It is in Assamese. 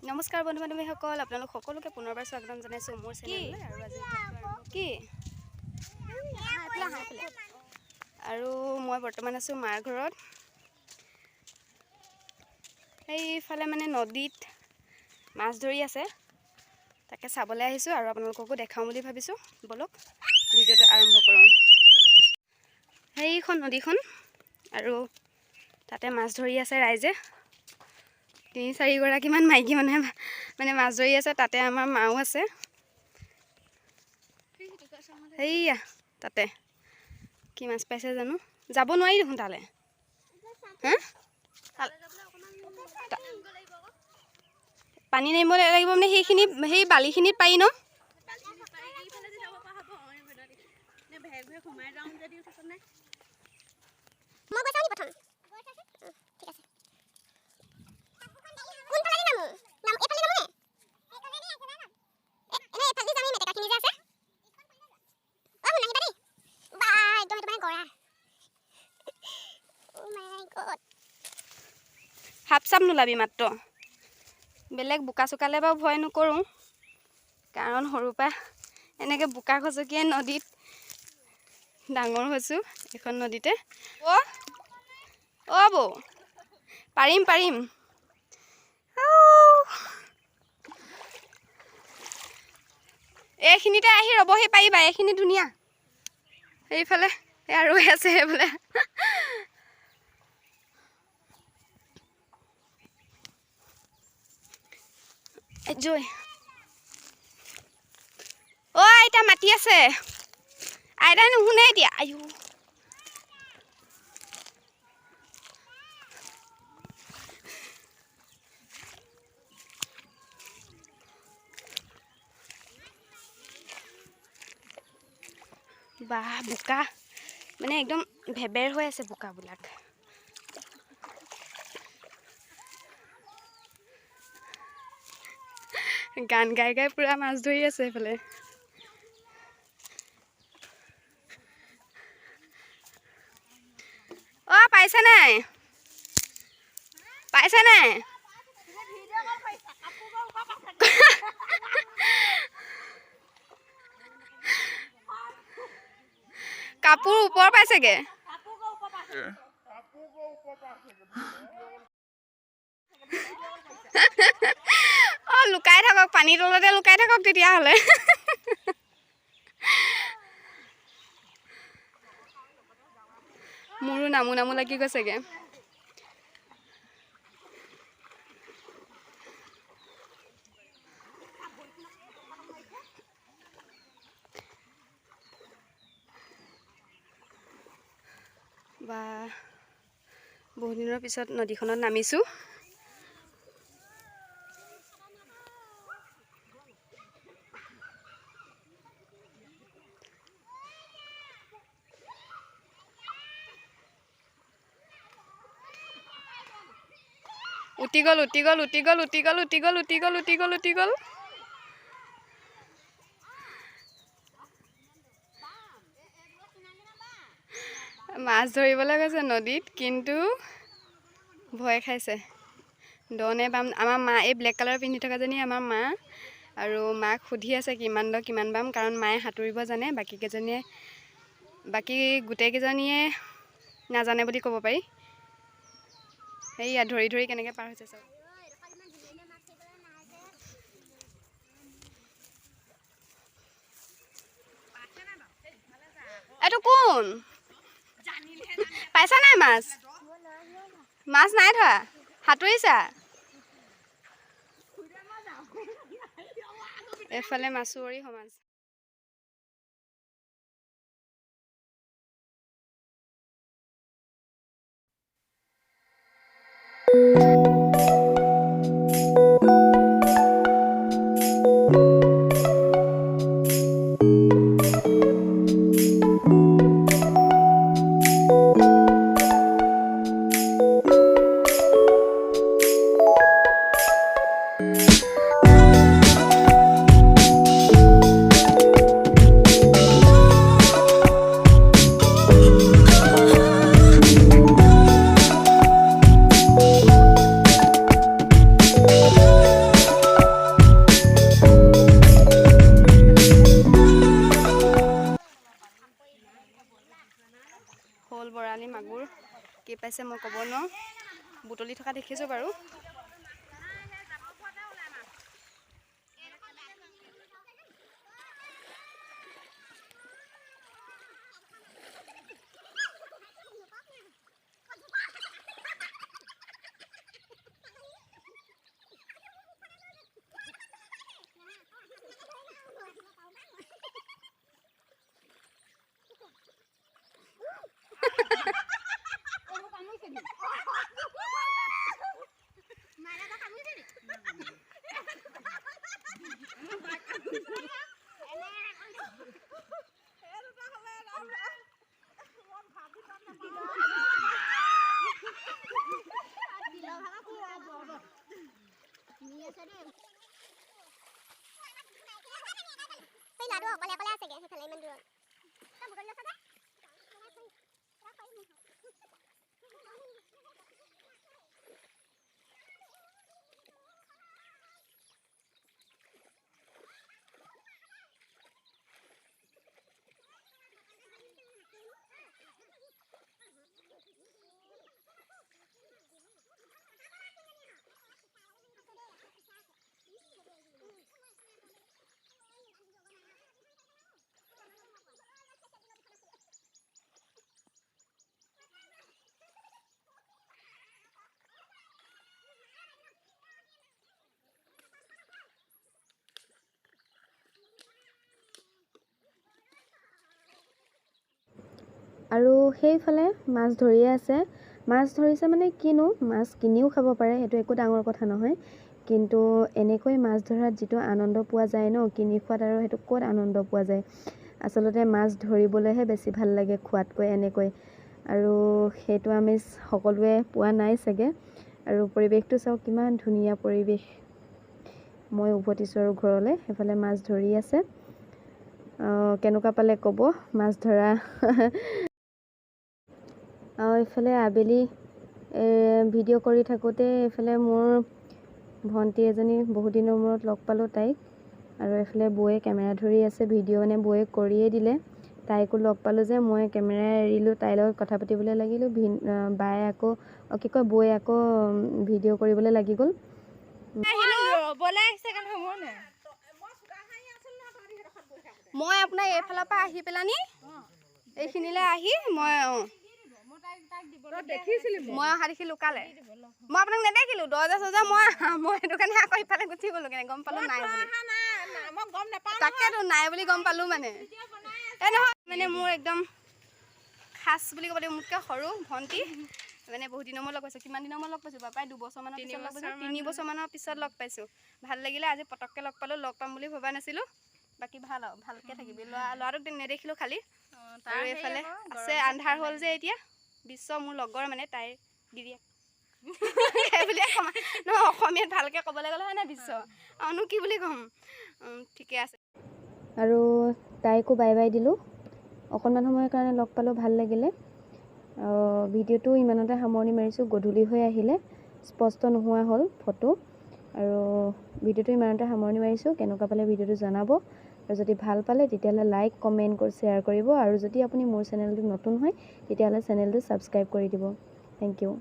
নমস্কাৰ বন্ধু বান্ধৱীসকল, আপোনালোক সকলোকে পুনৰবাৰ স্বাগতম জনাইছোঁ মোৰ চেনেললৈ। আৰু মই বৰ্তমান আছোঁ মাৰ ঘৰত। সেইফালে মানে নদীত মাছ ধৰি আছে, তাকে চাবলৈ আহিছোঁ আৰু আপোনালোককো দেখাওঁ বুলি ভাবিছোঁ। বলক ভিডিঅ'টো আৰম্ভ কৰোঁ। সেইখন নদীখন আৰু তাতে মাছ ধৰি আছে ৰাইজে। 3-4গৰাকীমান মাইকী মানুহে মানে মাছ ধৰি আছে। তাতে আমাৰ মাও আছে। সেইয়া তাতে কি মাছ পাইছে জানো, যাব নোৱাৰি দেখোন তালৈ। পানী নামিব লাগিব মানে সেইখিনি সেই বালিখিনিত পাৰি ন। সাপ চাপ নোলাবি মাত্ৰ। বেলেগ বোকা চোকালে বাৰু ভয় নকৰোঁ, কাৰণ সৰুৰ পৰা এনেকৈ বোকা খচকিয়াই নদীত ডাঙৰ হৈছোঁ। এখন নদীতে অ' বৌ পাৰিম পাৰিম। এইখিনিতে আহি ৰ'বহি পাৰিবা, এইখিনি ধুনীয়া। সেইফালে এয়া ৰৈ আছে সেইফালে। জয় অ' আইতা মাতি আছে, আইতাই নুশুনে এতিয়া। আয়ো বাহ, বোকা মানে একদম ভেবেৰ হৈ আছে বোকাবিলাক। গান গাই গাই পুৰা মাছ ধৰি আছে এইফালে। অ' পাইছে নাই, পাইছে নাই? কাপোৰ ওপৰ পাইছেগে। অ' লুকাই থাকক, পানীৰ তলতে লুকাই থাকক তেতিয়াহ'লে। মোৰো নামো নামো লাগি গৈছেগে। বা বহু দিনৰ পিছত নদীখনত নামিছোঁ। উটি গ'ল উটি গ'ল উটি গ'ল উটি গ'ল উটি গ'ল উটি গ'ল উটি গ'ল উটি গ'ল। মাছ ধৰিবলৈ গৈছে নদীত, কিন্তু ভয় খাইছে। দনে বাম আমাৰ মা, এই ব্লেক কালাৰ পিন্ধি থকাজনী আমাৰ মা, আৰু মাক সুধি আছে কিমান দ কিমান বাম, কাৰণ মায়ে সাঁতুৰিব জানে, বাকী গোটেইকেইজনীয়ে নাজানে বুলি ক'ব পাৰি। সেইয়া ধৰি ধৰি কেনেকৈ পাৰ হৈছে চাওক। এইটো কোন? পাইছা নাই মাছ? মাছ নাই ধৰা, সাঁতুৰিছা? এইফালে মাছুৱৰী সমাজ। পাইছে মই ক'ব নোৱাৰোঁ, বুটলি থকা দেখিছোঁ বাৰু। আৰু সেইফালে মাছ ধৰিয়ে আছে। মাছ ধৰিছে মানে কিনো, মাছ কিনিও খাব পাৰে, সেইটো একো ডাঙৰ কথা নহয়। কিন্তু এনেকৈ মাছ ধৰাত যিটো আনন্দ পোৱা যায় ন, কিনি খোৱাত আৰু সেইটো ক'ত আনন্দ পোৱা যায়। আচলতে মাছ ধৰিবলৈহে বেছি ভাল লাগে খোৱাতকৈ এনেকৈ, আৰু সেইটো আমি সকলোৱে পোৱা নাই চাগে। আৰু পৰিৱেশটো চাওক, কিমান ধুনীয়া পৰিৱেশ। মই উভতিছোঁ আৰু ঘৰলৈ। সেইফালে মাছ ধৰি আছে। কেনেকুৱা পালে ক'ব মাছ ধৰা। এইফালে আবেলি ভিডিঅ' কৰি থাকোঁতে এইফালে মোৰ ভণ্টি এজনী বহুত দিনৰ মূৰত লগ পালোঁ তাইক। আৰু এইফালে বৌয়ে কেমেৰা ধৰি আছে, ভিডিঅ' মানে বৌয়ে কৰিয়ে দিলে। তাইকো লগ পালোঁ যে মই কেমেৰা এৰিলোঁ, তাইৰ লগত কথা পাতিবলৈ লাগিলোঁ। বায়ে আকৌ বৌয়ে আকৌ ভিডিঅ' কৰিবলৈ লাগি গ'ল। মই আপোনাক এইফালৰ পৰা আহি পেলানি এইখিনিলৈ আহি মই অহা দেখি লুকালে। মই আপোনাক নেদেখিলোঁ, দৰ্জা চৰ্জা মই সেইটো কাৰণে আকৌ ইফালে গুচি গ'লোঁ। কেনে গম পালোঁ নাই বুলি, তাকেতো নাই বুলি গম পালোঁ মানে। এই নহয় মানে মোৰ একদম খাচ বুলি ক'ব লাগিব, মোতকৈ সৰু ভণ্টি মানে বহুত দিনৰ মূৰত লগ পাইছোঁ। কিমান দিনৰ মূৰত লগ পাইছোঁ? প্ৰায় 2 বছৰমানৰ পিছত লগ পাইছোঁ, 3 বছৰমানৰ পিছত লগ পাইছোঁ। ভাল লাগিলে আজি পটককৈ লগ পালোঁ, লগ পাম বুলি ভবা নাছিলোঁ। বাকী ভাল আৰু ভালকৈ থাকিবি। ল'ৰাটোক নেদেখিলোঁ খালি। আৰু এইফালে আছে আন্ধাৰ হ'ল যে এতিয়া। বিশ্ব মোৰ লগৰ মানে তাইৰ গিৰিয়েক বুলিয়ে ক'ম নহয়, অসমীয়াত ভালকৈ ক'বলৈ গ'লে হয় নাই বিশ্ব, আৰুনো কি বুলি ক'ম। ঠিকে আছে। আৰু তাইকো বাই বাই দিলোঁ। অকণমান সময়ৰ কাৰণে লগ পালোঁ, ভাল লাগিলে। ভিডিঅ'টো ইমানতে সামৰণি মাৰিছোঁ। গধূলি হৈ আহিলে, স্পষ্ট নোহোৱা হ'ল ফটো। আৰু ভিডিঅ'টো ইমানতে সামৰণি মাৰিছোঁ। কেনেকুৱা পালে ভিডিঅ'টো জনাব। আৰু যদি ভাল পালে তেতিয়াহ'লে লাইক, কমেণ্ট, শ্বেয়াৰ কৰিব। আৰু যদি আপুনি মোৰ চেনেলটো নতুন হয় তেতিয়াহ'লে চেনেলটো ছাবস্ক্ৰাইব কৰি দিব। Thank U.